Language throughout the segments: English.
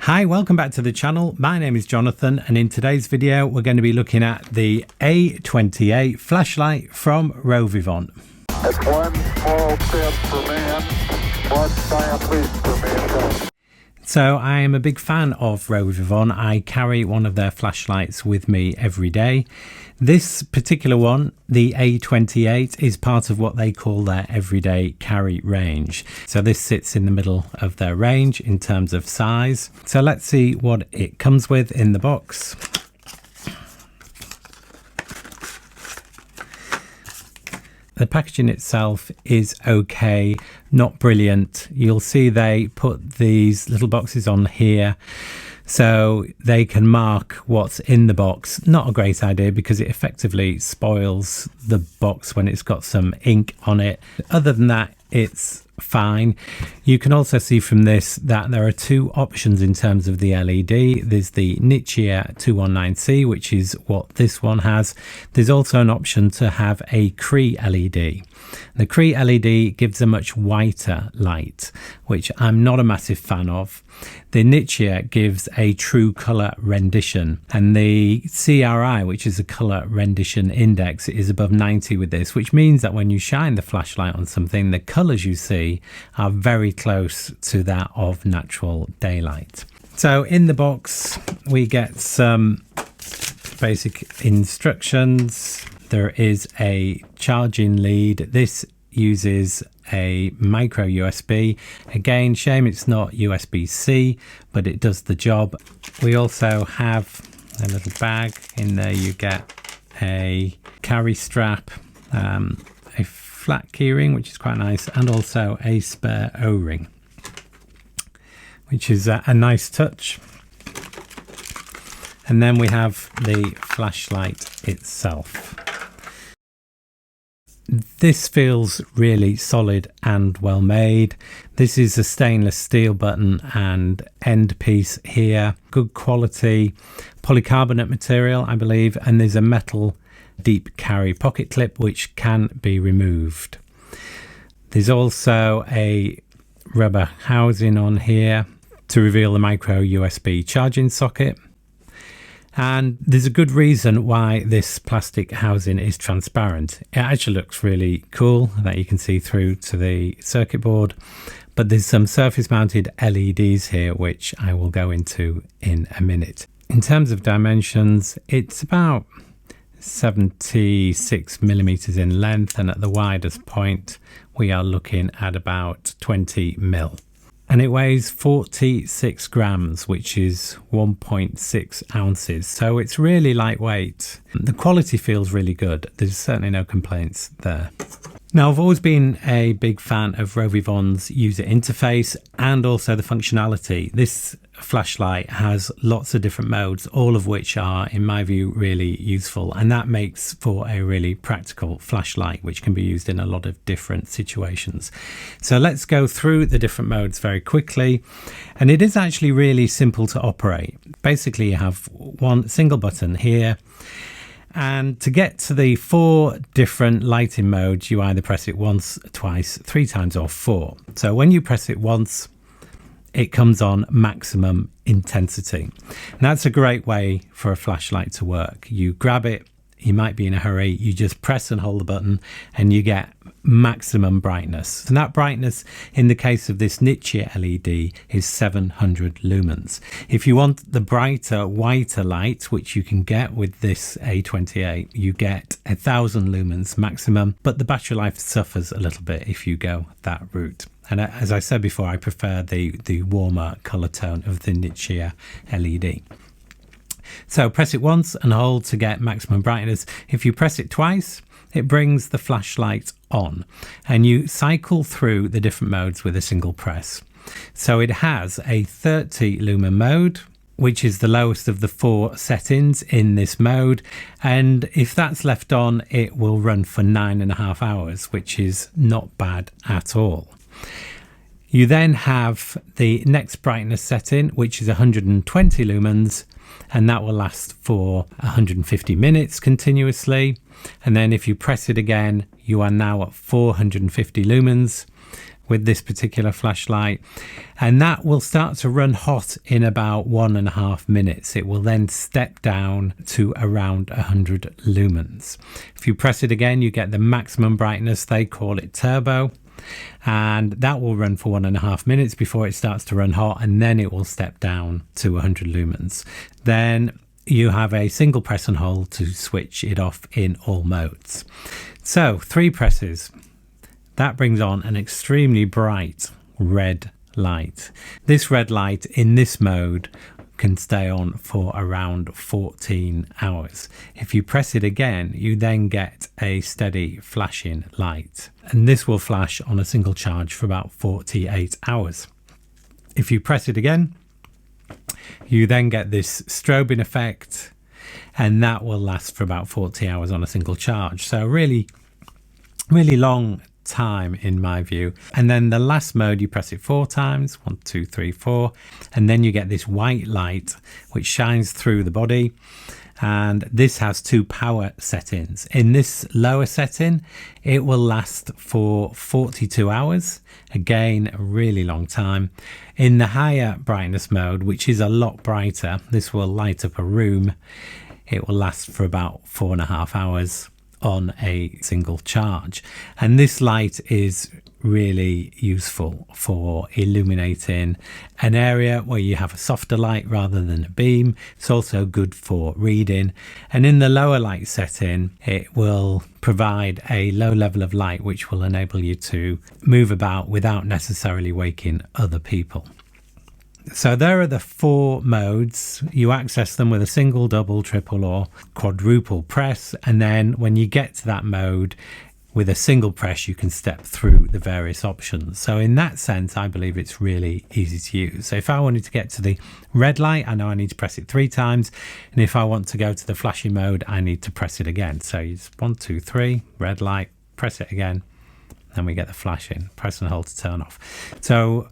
Hi, welcome back to the channel. My name is Jonathan, and in today's video we're going to be looking at the A28 flashlight from Rovyvon. It's one small step for man, one giant leap for mankind. So I am a big fan of Rovyvon. I carry one of their flashlights with me every day. This particular one, the A28, is part of what they call their everyday carry range. So this sits in the middle of their range in terms of size. So let's see what it comes with in the box. The packaging itself is okay, not brilliant. You'll see they put these little boxes on here so they can mark what's in the box. Not a great idea because it effectively spoils the box when it's got some ink on it. Other than that, it's fine. You can also see from this that there are two options in terms of the LED. There's the Nichia 219C, which is what this one has. There's also an option to have a Cree LED. The Cree LED gives a much whiter light, which I'm not a massive fan of. The Nichia gives a true color rendition, and the CRI, which is a color rendition index, is above 90 with this, which means that when you shine the flashlight on something, the colors you see are very close to that of natural daylight. So in the box we get some basic instructions. There is a charging lead. This uses a micro USB. Again, shame it's not USB-C, but it does the job. We also have a little bag. In there you get a carry strap, a flat keyring, which is quite nice, and also a spare O-ring, which is a nice touch. And then we have the flashlight itself. This feels really solid and well made. This is a stainless steel button and end piece here. Good quality polycarbonate material, I believe, and there's a metal deep carry pocket clip which can be removed. There's also a rubber housing on here to reveal the micro USB charging socket. And there's a good reason why this plastic housing is transparent. It actually looks really cool that you can see through to the circuit board, but there's some surface mounted LEDs here, which I will go into in a minute. In terms of dimensions, it's about 76 millimeters in length, and at the widest point we are looking at about 20 mil. And it weighs 46 grams, which is 1.6 ounces. So it's really lightweight. The quality feels really good. There's certainly no complaints there. Now, I've always been a big fan of Rovyvon's user interface and also the functionality. This flashlight has lots of different modes, all of which are, in my view, really useful. And that makes for a really practical flashlight, which can be used in a lot of different situations. So let's go through the different modes very quickly. And it is actually really simple to operate. Basically, you have one single button here. And to get to the 4 different lighting modes, you either press it once, twice, 3 times, or 4. So when you press it once, it comes on maximum intensity. And that's a great way for a flashlight to work. You grab it, you might be in a hurry, you just press and hold the button and you get maximum brightness. And that brightness in the case of this Nichia LED is 700 lumens. If you want the brighter, whiter light, which you can get with this A28, you get 1000 lumens maximum, but the battery life suffers a little bit if you go that route. And as I said before, I prefer the warmer color tone of the Nichia LED. So press it once and hold to get maximum brightness. If you press it twice, it brings the flashlight on, and you cycle through the different modes with a single press. So it has a 30 lumen mode, which is the lowest of the 4 settings in this mode. And if that's left on, it will run for 9.5 hours, which is not bad at all. You then have the next brightness setting, which is 120 lumens, and that will last for 150 minutes continuously. And then if you press it again, you are now at 450 lumens, with this particular flashlight, and that will start to run hot in about 1.5 minutes. It will then step down to around 100 lumens. If you press it again, you get the maximum brightness. They call it turbo, and that will run for 1.5 minutes before it starts to run hot, and then it will step down to 100 lumens. Then you have a single press and hold to switch it off in all modes. So 3 presses. That brings on an extremely bright red light. This red light in this mode can stay on for around 14 hours. If you press it again, you then get a steady flashing light, and this will flash on a single charge for about 48 hours. If you press it again, you then get this strobing effect, and that will last for about 40 hours on a single charge. So really long time in my view. And then the last mode, you press it 4 times, 1, 2, 3, 4, and then you get this white light which shines through the body, and this has 2 power settings. In this lower setting, it will last for 42 hours, again a really long time. In the higher brightness mode, which is a lot brighter, this will light up a room, it will last for about 4.5 hours on a single charge. And this light is really useful for illuminating an area where you have a softer light rather than a beam. It's also good for reading, and in the lower light setting it will provide a low level of light which will enable you to move about without necessarily waking other people. So there are the 4 modes. You access them with a single, double, triple or quadruple press, and then when you get to that mode, with a single press you can step through the various options. So in that sense, I believe it's really easy to use. So if I wanted to get to the red light, I know I need to press it 3 times, and if I want to go to the flashing mode, I need to press it again. So you just 1, 2, 3, red light, press it again, then we get the flashing, press and hold to turn off. So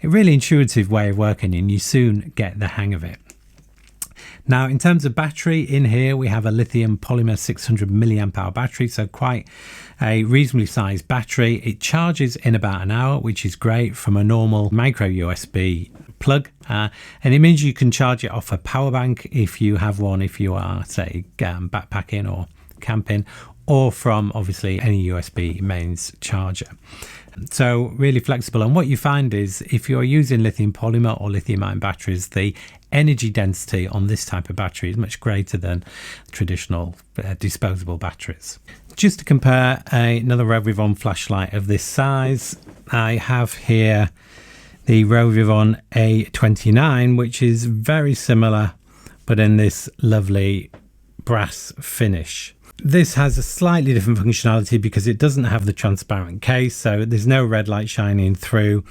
a really intuitive way of working, and you soon get the hang of it. Now, in terms of battery, in here we have a lithium polymer 600 milliamp hour battery, so quite a reasonably sized battery. It charges in about an hour, which is great from a normal micro USB plug, and it means you can charge it off a power bank if you have one, if you are, say, backpacking or camping, or from obviously any USB mains charger. So really flexible, and what you find is if you're using lithium polymer or lithium ion batteries, the energy density on this type of battery is much greater than traditional disposable batteries. Just to compare another Rovyvon flashlight of this size, I have here the Rovyvon A29, which is very similar but in this lovely brass finish. This has a slightly different functionality because it doesn't have the transparent case, so there's no red light shining through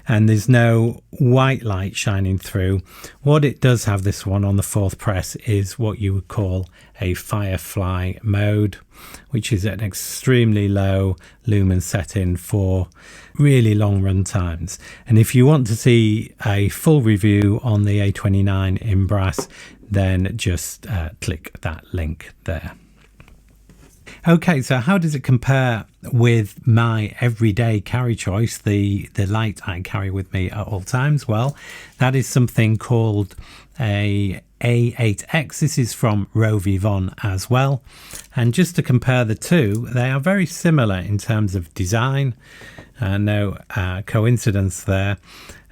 and there's no white light shining through. What it does have, this one on the 4th press, is what you would call a firefly mode, which is an extremely low lumen setting for really long run times. And if you want to see a full review on the A29 in brass, then just click that link there. Okay, so how does it compare with my everyday carry choice, the light I carry with me at all times? Well, that is something called a A8x. This is from Rovyvon as well. And just to compare the two, they are very similar in terms of design. No coincidence there.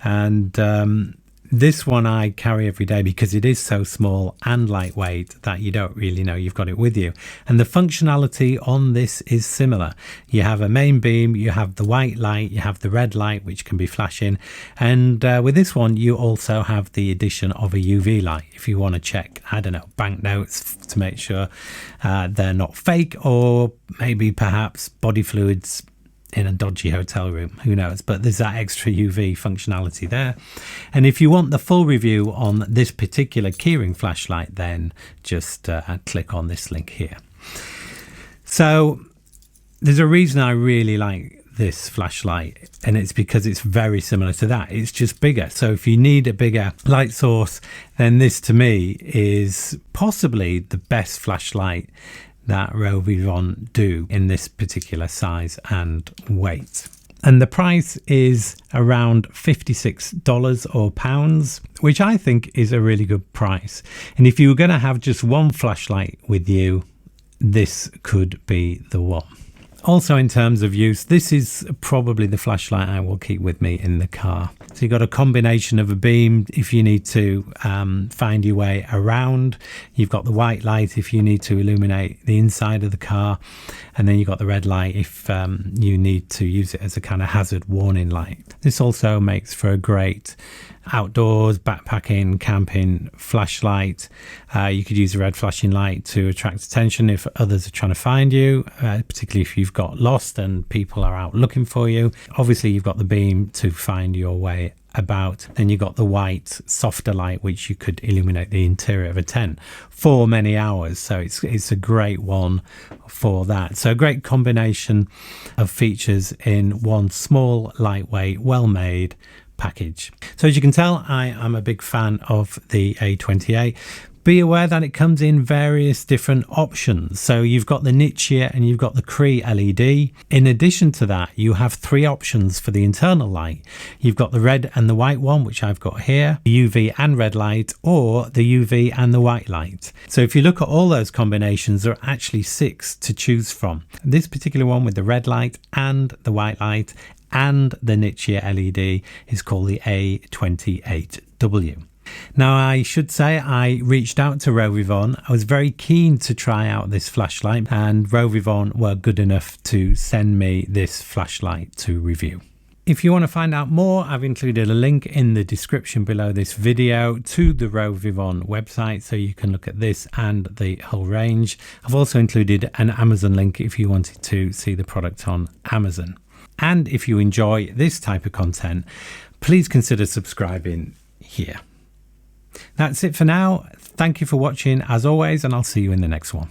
And this one I carry every day because it is so small and lightweight that you don't really know you've got it with you. And the functionality on this is similar. You have a main beam, you have the white light, you have the red light, which can be flashing. And with this one, you also have the addition of a UV light. If you want to check, I don't know, banknotes to make sure they're not fake, or maybe perhaps body fluids in a dodgy hotel room, who knows, but there's that extra UV functionality there. And if you want the full review on this particular keyring flashlight, then just click on this link here. So there's a reason I really like this flashlight, and it's because it's very similar to that. It's just bigger. So if you need a bigger light source, then this to me is possibly the best flashlight that Rovyvon do in this particular size and weight. And the price is around $56 or pounds, which I think is a really good price. And if you were going to have just one flashlight with you, this could be the one. Also, in terms of use, this is probably the flashlight I will keep with me in the car. So you've got a combination of a beam if you need to find your way around. You've got the white light if you need to illuminate the inside of the car. And then you've got the red light if you need to use it as a kind of hazard warning light. This also makes for a great outdoors, backpacking, camping flashlight. You could use a red flashing light to attract attention if others are trying to find you, particularly if you've got lost and people are out looking for you. Obviously, you've got the beam to find your way about. Then you've got the white softer light which you could illuminate the interior of a tent for many hours, so it's a great one for that. So a great combination of features in one small, lightweight, well made package. So as you can tell, I am a big fan of the A28. Be aware that it comes in various different options. So you've got the niche here and you've got the Cree LED. In addition to that, you have 3 options for the internal light. You've got the red and the white one, which I've got here, the UV and red light, or the UV and the white light. So if you look at all those combinations, there are actually 6 to choose from. This particular one with the red light and the white light and the niche LED is called the A28W. Now, I should say I reached out to Rovyvon. I was very keen to try out this flashlight, and Rovyvon were good enough to send me this flashlight to review. If you want to find out more, I've included a link in the description below this video to the Rovyvon website, so you can look at this and the whole range. I've also included an Amazon link if you wanted to see the product on Amazon. And if you enjoy this type of content, please consider subscribing here. That's it for now. Thank you for watching as always, and I'll see you in the next one.